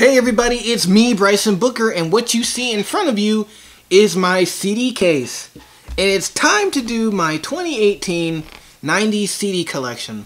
Hey everybody, it's me, Bryson Booker, and what you see in front of you is my CD case. And it's time to do my 2018 90s CD collection.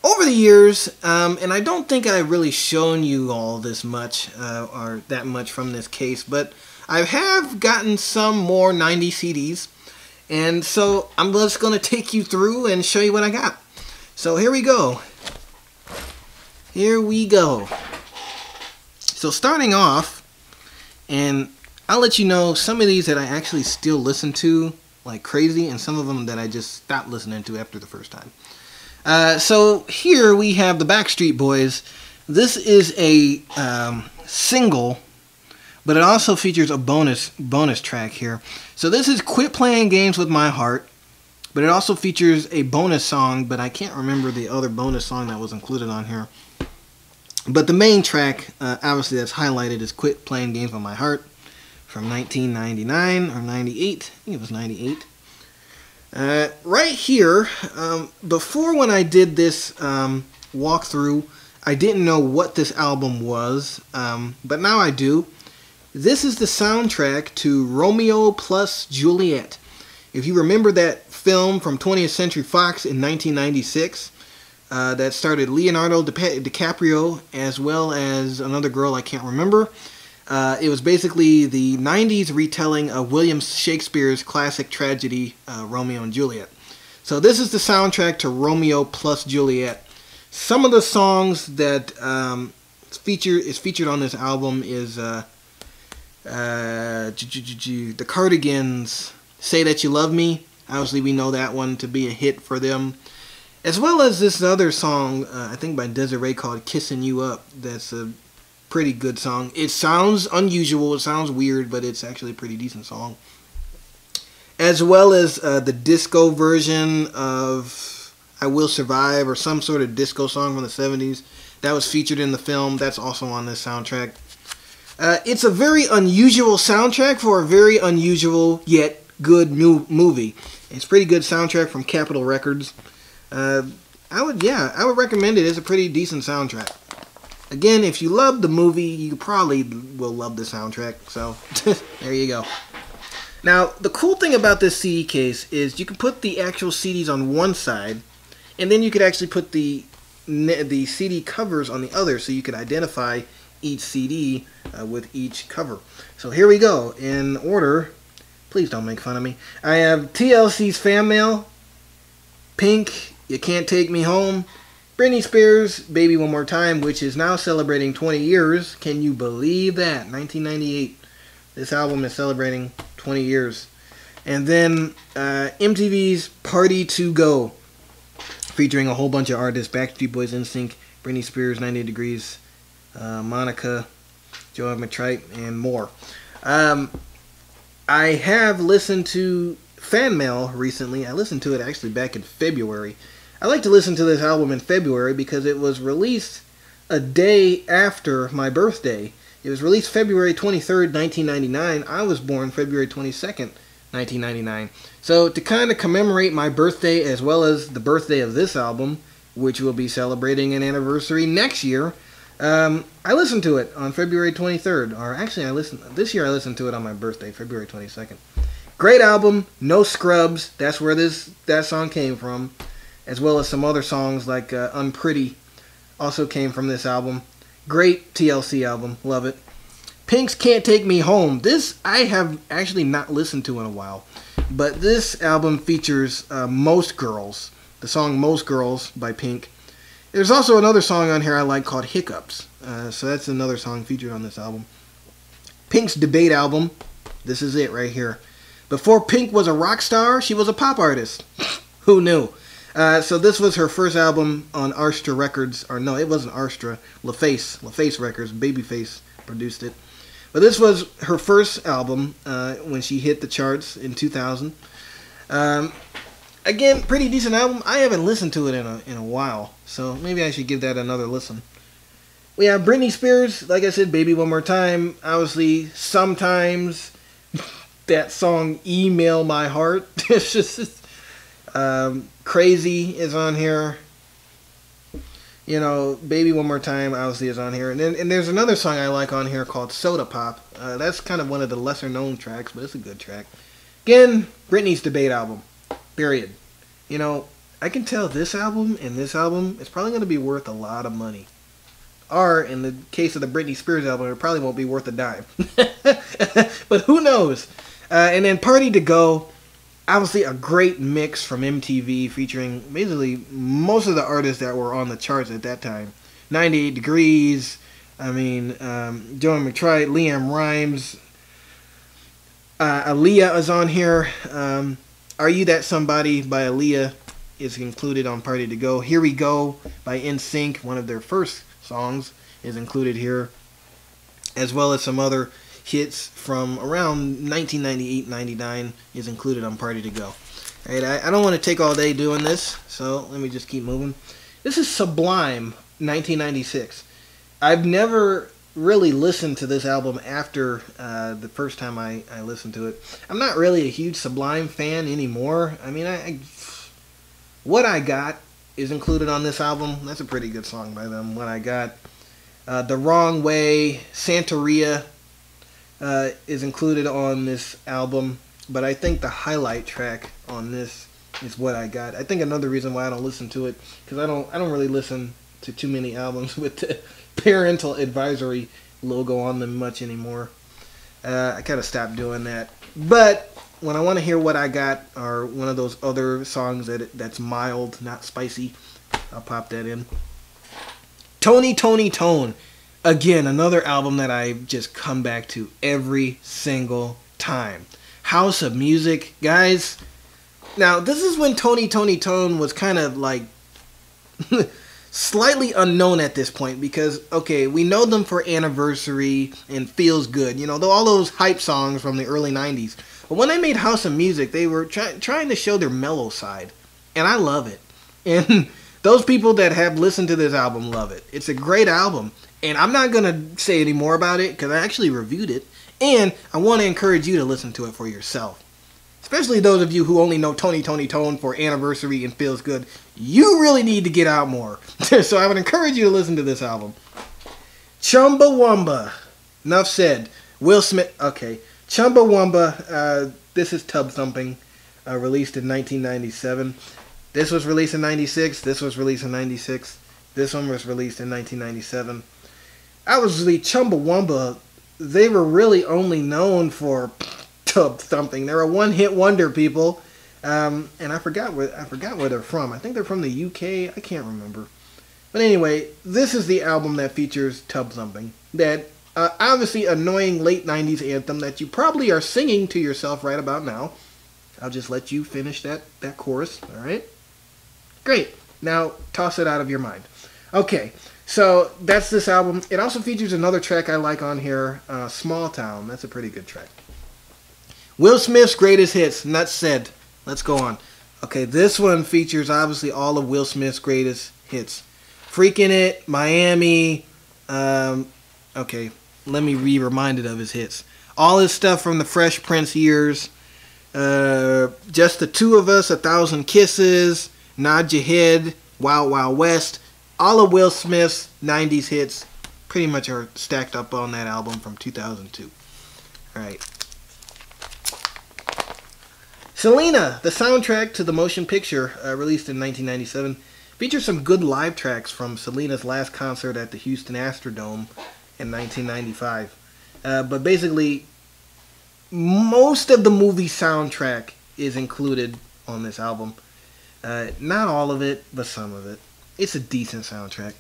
Over the years, and I don't think I've really shown you all this much, or that much from this case, but I have gotten some more 90s CDs, and so I'm just going to take you through and show you what I got. So here we go. Here we go. So starting off, and I'll let you know some of these that I actually still listen to like crazy, and some of them that I just stopped listening to after the first time. So here we have the Backstreet Boys. This is a single, but it also features a bonus track here. So this is Quit Playing Games With My Heart, but it also features a bonus song, but I can't remember the other bonus song that was included on here. But the main track, obviously that's highlighted, is Quit Playing Games With My Heart from 1999 or 98. I think it was 98. Right here, before when I did this walkthrough, I didn't know what this album was, but now I do. This is the soundtrack to Romeo plus Juliet. If you remember that film from 20th Century Fox in 1996, that started Leonardo DiCaprio as well as another girl I can't remember. It was basically the 90s retelling of William Shakespeare's classic tragedy, Romeo and Juliet. So this is the soundtrack to Romeo plus Juliet. Some of the songs that featured on this album is the Cardigans, Say That You Love Me. Obviously we know that one to be a hit for them. As well as this other song, I think by Desiree, called Kissing You Up. That's a pretty good song. It sounds unusual, it sounds weird, but it's actually a pretty decent song. As well as the disco version of I Will Survive, or some sort of disco song from the 70s. That was featured in the film. That's also on this soundtrack. It's a very unusual soundtrack for a very unusual yet good new movie. It's a pretty good soundtrack from Capitol Records. I would recommend it. It's a pretty decent soundtrack. Again, if you love the movie, you probably will love the soundtrack. So, there you go. Now, the cool thing about this CD case is you can put the actual CDs on one side, and then you could actually put the CD covers on the other, so you could identify each CD with each cover. So here we go. In order, please don't make fun of me. I have TLC's Fan Mail, Pink, You Can't Take Me Home, Britney Spears' Baby One More Time, which is now celebrating 20 years. Can you believe that? 1998. This album is celebrating 20 years. And then MTV's Party to Go, featuring a whole bunch of artists: Backstreet Boys, NSYNC, Britney Spears, 98 Degrees, Monica, Joe McTright, and more. I have listened to Fan Mail recently. I listened to it actually back in February. I like to listen to this album in February because it was released a day after my birthday. It was released February 23rd, 1999. I was born February 22nd, 1999. So to kind of commemorate my birthday as well as the birthday of this album, which will be celebrating an anniversary next year, I listened to it on February 23rd. Or actually, this year I listened to it on my birthday, February 22nd. Great album, no scrubs. That's where that song came from, as well as some other songs like Unpretty also came from this album. Great TLC album, love it. Pink's Can't Take Me Home. This I have actually not listened to in a while, but this album features Most Girls, the song Most Girls by Pink. There's also another song on here I like called Hiccups, so that's another song featured on this album. Pink's debut album, this is it right here. Before Pink was a rock star, she was a pop artist. Who knew? So this was her first album on Arstra Records. Or no, it wasn't Arstra. LaFace Records. Babyface produced it. But this was her first album when she hit the charts in 2000. Again, pretty decent album. I haven't listened to it in a while, so maybe I should give that another listen. We have Britney Spears, like I said, Baby One More Time. Obviously, sometimes that song, Email My Heart. It's just Crazy is on here. You know, Baby One More Time obviously is on here. And there's another song I like on here called Soda Pop. That's kind of one of the lesser known tracks, but it's a good track. Again, Britney's debate album. Period. You know, I can tell this album and this album is probably going to be worth a lot of money. Or, in the case of the Britney Spears album, it probably won't be worth a dime. But who knows? And then Party to Go, obviously a great mix from MTV featuring basically most of the artists that were on the charts at that time. 98 Degrees, Joey McTrite, Leanne Rimes, Aaliyah is on here. Are You That Somebody by Aaliyah is included on Party to Go. Here We Go by NSYNC, one of their first songs, is included here, as well as some other hits from around 1998-99 is included on Party to Go. Alright, I don't want to take all day doing this, so let me just keep moving. This is Sublime, 1996. I've never really listened to this album after the first time I listened to it. I'm not really a huge Sublime fan anymore. What I Got is included on this album. That's a pretty good song by them, What I Got. The Wrong Way, Santeria is included on this album, but I think the highlight track on this is What I Got. I think another reason why I don't listen to it, because I don't really listen to too many albums with the parental advisory logo on them much anymore. I kind of stopped doing that. But when I want to hear What I Got, or one of those other songs that's mild, not spicy, I'll pop that in. Tony, Tony, Tone. Again, another album that I just come back to every single time. House of Music. Guys, now this is when Tony, Tony, Tone was kind of like slightly unknown at this point, because, okay, we know them for Anniversary and Feels Good, you know, all those hype songs from the early 90s. But when they made House of Music, they were trying to show their mellow side, and I love it. And those people that have listened to this album love it. It's a great album, and I'm not going to say any more about it because I actually reviewed it, and I want to encourage you to listen to it for yourself. Especially those of you who only know Tony, Tony, Tone for Anniversary and Feels Good. You really need to get out more. So I would encourage you to listen to this album. Chumbawamba. Enough said. Will Smith. Okay. Chumbawamba. This is Tub Thumping. Released in 1997. This was released in 96. This was released in 96. This one was released in 1997. Obviously, Chumbawamba, they were really only known for Tub Thumping. They're a one-hit wonder, people. And I forgot where they're from. I think they're from the UK. I can't remember. But anyway, this is the album that features Tub Thumping. That obviously annoying late 90s anthem that you probably are singing to yourself right about now. I'll just let you finish that chorus. All right? Great. Now toss it out of your mind. Okay. So that's this album. It also features another track I like on here, Small Town. That's a pretty good track. Will Smith's Greatest Hits. Nuts said. Let's go on. Okay, this one features obviously all of Will Smith's greatest hits. Freaking It, Miami. Okay, let me be reminded of his hits. All his stuff from the Fresh Prince years. Just the Two of Us, 1,000 Kisses, Nod Your Head, Wild Wild West. All of Will Smith's 90s hits pretty much are stacked up on that album from 2002. Alright. Selena, the soundtrack to the motion picture, released in 1997, features some good live tracks from Selena's last concert at the Houston Astrodome in 1995. But basically, most of the movie soundtrack is included on this album. Not all of it, but some of it. It's a decent soundtrack.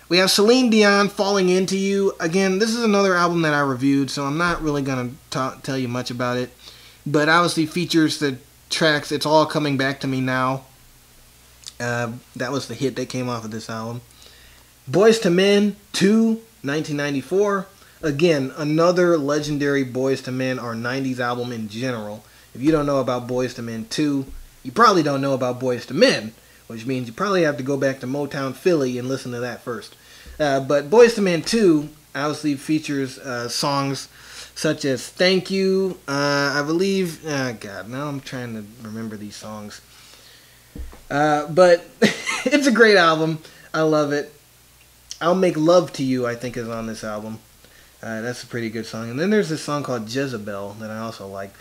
We have Celine Dion, Falling Into You. Again, this is another album that I reviewed, so I'm not really going to tell you much about it. But obviously features the tracks It's All Coming Back to Me Now. That was the hit that came off of this album. Boyz II Men 2, 1994. Again, another legendary Boyz II Men or 90s album in general. If you don't know about Boyz II Men 2, you probably don't know about Boyz II Men, which means you probably have to go back to Motown Philly and listen to that first. But Boyz II Men 2 obviously features songs such as Thank You, I believe, God, now I'm trying to remember these songs. But it's a great album. I love it. I'll Make Love to You, I think, is on this album. That's a pretty good song. And then there's this song called Jezebel that I also like.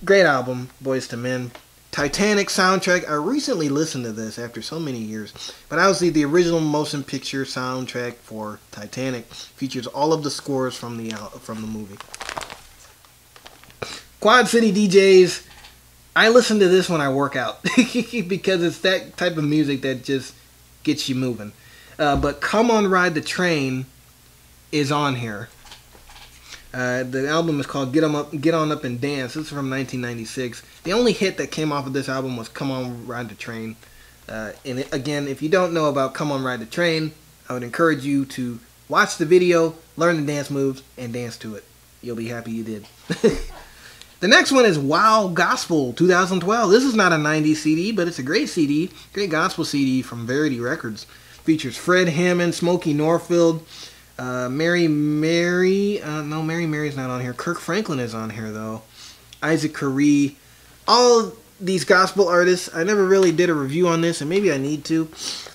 Great album, Boyz II Men. Titanic soundtrack. I recently listened to this after so many years. But obviously the original motion picture soundtrack for Titanic features all of the scores from the movie. Quad City DJs. I listen to this when I work out because it's that type of music that just gets you moving. But Come On Ride the Train is on here. The album is called Get On Up and Dance. This is from 1996. The only hit that came off of this album was Come On Ride the Train. And again, if you don't know about Come On Ride the Train, I would encourage you to watch the video, learn the dance moves, and dance to it. You'll be happy you did. The next one is Wow Gospel 2012. This is not a 90s CD, but it's a great CD. Great gospel CD from Verity Records. Features Fred Hammond, Smokey Norfield, Mary Mary's not on here. Kirk Franklin is on here, though. Isaac Carree. All these gospel artists. I never really did a review on this, and maybe I need to.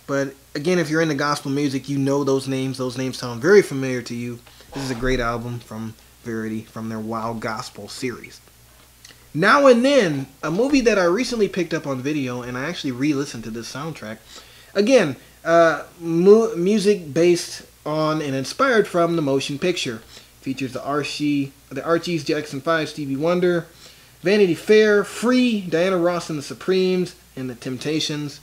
But again, if you're into gospel music, you know those names. Those names sound very familiar to you. This is a great album from Verity, from their Wow Gospel series. Now and Then, a movie that I recently picked up on video, and I actually re-listened to this soundtrack. Again, music based on and inspired from the motion picture. Features the Archies, Jackson 5, Stevie Wonder, Vanity Fair, Free, Diana Ross and the Supremes, and the Temptations.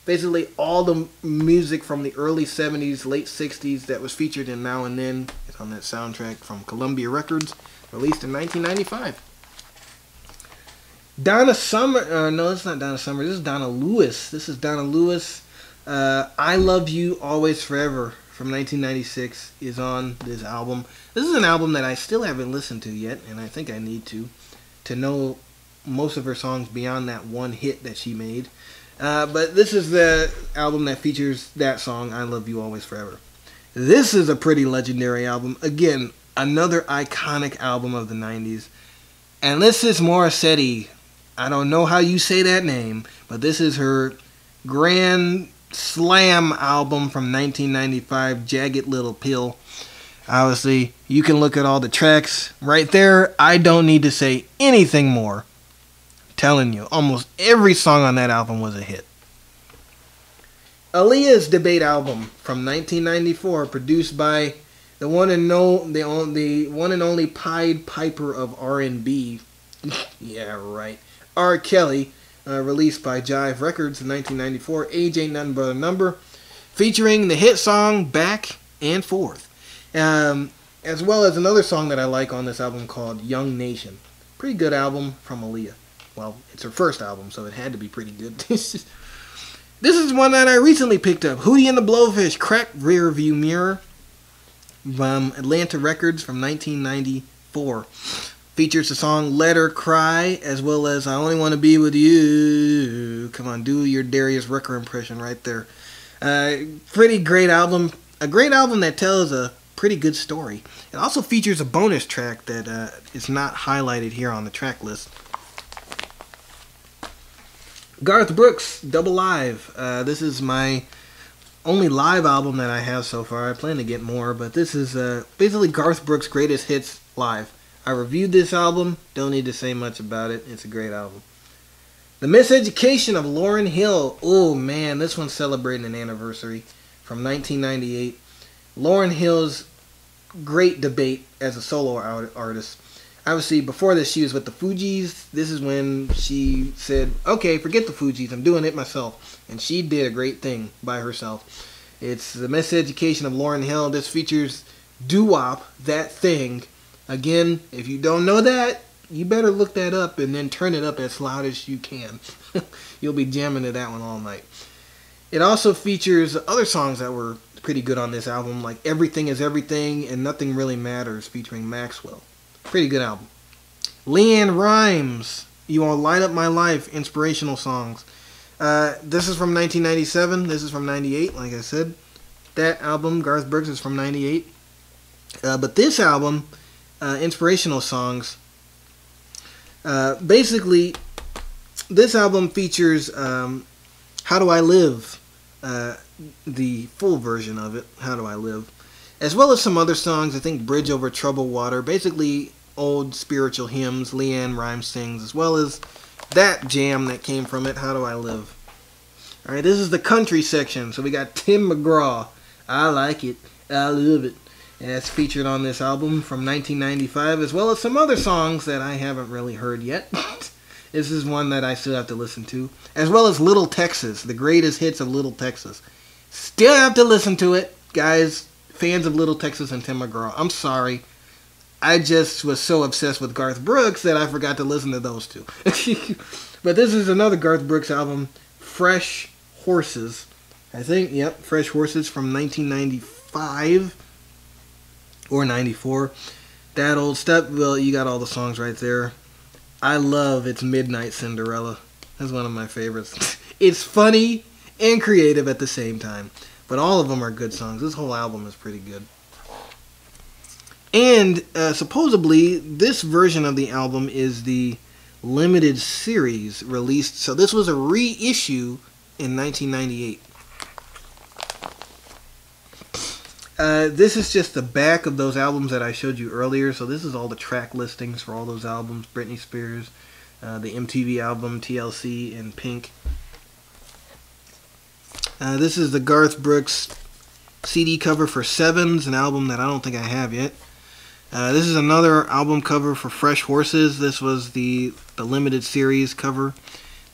Basically all the music from the early 70s, late 60s that was featured in Now and Then is on that soundtrack from Columbia Records, released in 1995. Donna Summer, no, it's not Donna Summer. This is Donna Lewis. I Love You Always Forever from 1996 is on this album. This is an album that I still haven't listened to yet, and I think I need to know most of her songs beyond that one hit that she made. But this is the album that features that song, I Love You Always Forever. This is a pretty legendary album. Again, another iconic album of the 90s. And this is Morissette. I don't know how you say that name, but this is her Grand Slam album from 1995, Jagged Little Pill. Obviously, you can look at all the tracks right there. I don't need to say anything more. I'm telling you, almost every song on that album was a hit. Aaliyah's Debate album from 1994, produced by the one and only Pied Piper of R&B. Yeah, right. R. Kelly, released by Jive Records in 1994. Age Ain't Nothing But a Number, featuring the hit song Back and Forth, as well as another song that I like on this album called Young Nation. Pretty good album from Aaliyah. Well, it's her first album, so it had to be pretty good. This is one that I recently picked up. Hootie and the Blowfish, Crack Rear View Mirror, from Atlanta Records from 1994. Features the song Let Her Cry, as well as I Only Want to Be With You. Come on, do your Darius Rucker impression right there. Pretty great album. A great album that tells a pretty good story. It also features a bonus track that is not highlighted here on the track list. Garth Brooks, Double Live. This is my only live album that I have so far. I plan to get more, but this is basically Garth Brooks' greatest hits live. I reviewed this album. Don't need to say much about it. It's a great album. The Miseducation of Lauryn Hill. Oh man, this one's celebrating an anniversary from 1998. Lauryn Hill's great debate as a solo artist. Obviously, before this, she was with the Fugees. This is when she said, okay, forget the Fugees. I'm doing it myself. And she did a great thing by herself. It's The Miseducation of Lauryn Hill. This features Doo-Wop, That Thing. Again, if you don't know that, you better look that up and then turn it up as loud as you can. You'll be jamming to that one all night. It also features other songs that were pretty good on this album, like Everything Is Everything and Nothing Really Matters featuring Maxwell. Pretty good album. LeAnn Rimes, You All Light Up My Life, inspirational songs. This is from 1997. This is from 98, like I said. That album, Garth Brooks, is from 98. But this album, inspirational songs, basically, this album features How Do I Live, the full version of it, How Do I Live, as well as some other songs. I think Bridge Over Troubled Water, basically old spiritual hymns LeAnn Rimes sings, as well as that jam that came from it, How Do I Live. Alright, this is the country section. So we got Tim McGraw, I Like It, I Love It. And that's featured on this album from 1995, as well as some other songs that I haven't really heard yet. This is one that I still have to listen to. As well as Little Texas, the greatest hits of Little Texas. Still have to listen to it, guys. Fans of Little Texas and Tim McGraw. I'm sorry. I just was so obsessed with Garth Brooks that I forgot to listen to those two. But this is another Garth Brooks album, Fresh Horses. I think, yep, Fresh Horses from 1995 or 94. That old stuff. Well, you got all the songs right there. I love It's Midnight Cinderella. That's one of my favorites. It's funny and creative at the same time. But all of them are good songs. This whole album is pretty good. And supposedly, this version of the album is the limited series released. So this was a reissue in 1998. This is just the back of those albums that I showed you earlier. So this is all the track listings for all those albums. Britney Spears, the MTV album, TLC, and Pink. This is the Garth Brooks CD cover for Sevens, an album that I don't think I have yet. This is another album cover for Fresh Horses. This was the limited series cover.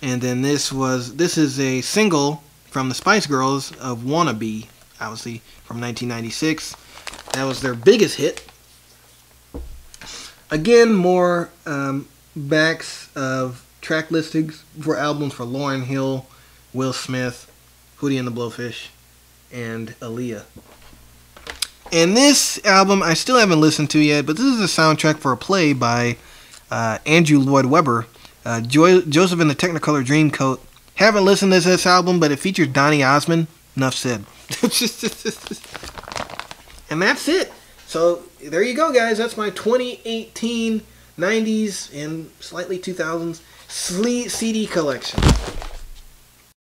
And then this is a single from the Spice Girls of Wannabe, obviously, from 1996. That was their biggest hit. Again, more backs of track listings for albums for Lauryn Hill, Will Smith, Hootie and the Blowfish, and Aaliyah. And this album I still haven't listened to yet, but this is a soundtrack for a play by Andrew Lloyd Webber, Joseph and the Technicolor Dreamcoat. Haven't listened to this album, but it features Donny Osmond. Enough said. And that's it. So there you go, guys. That's my 2018 90s and slightly 2000s CD collection.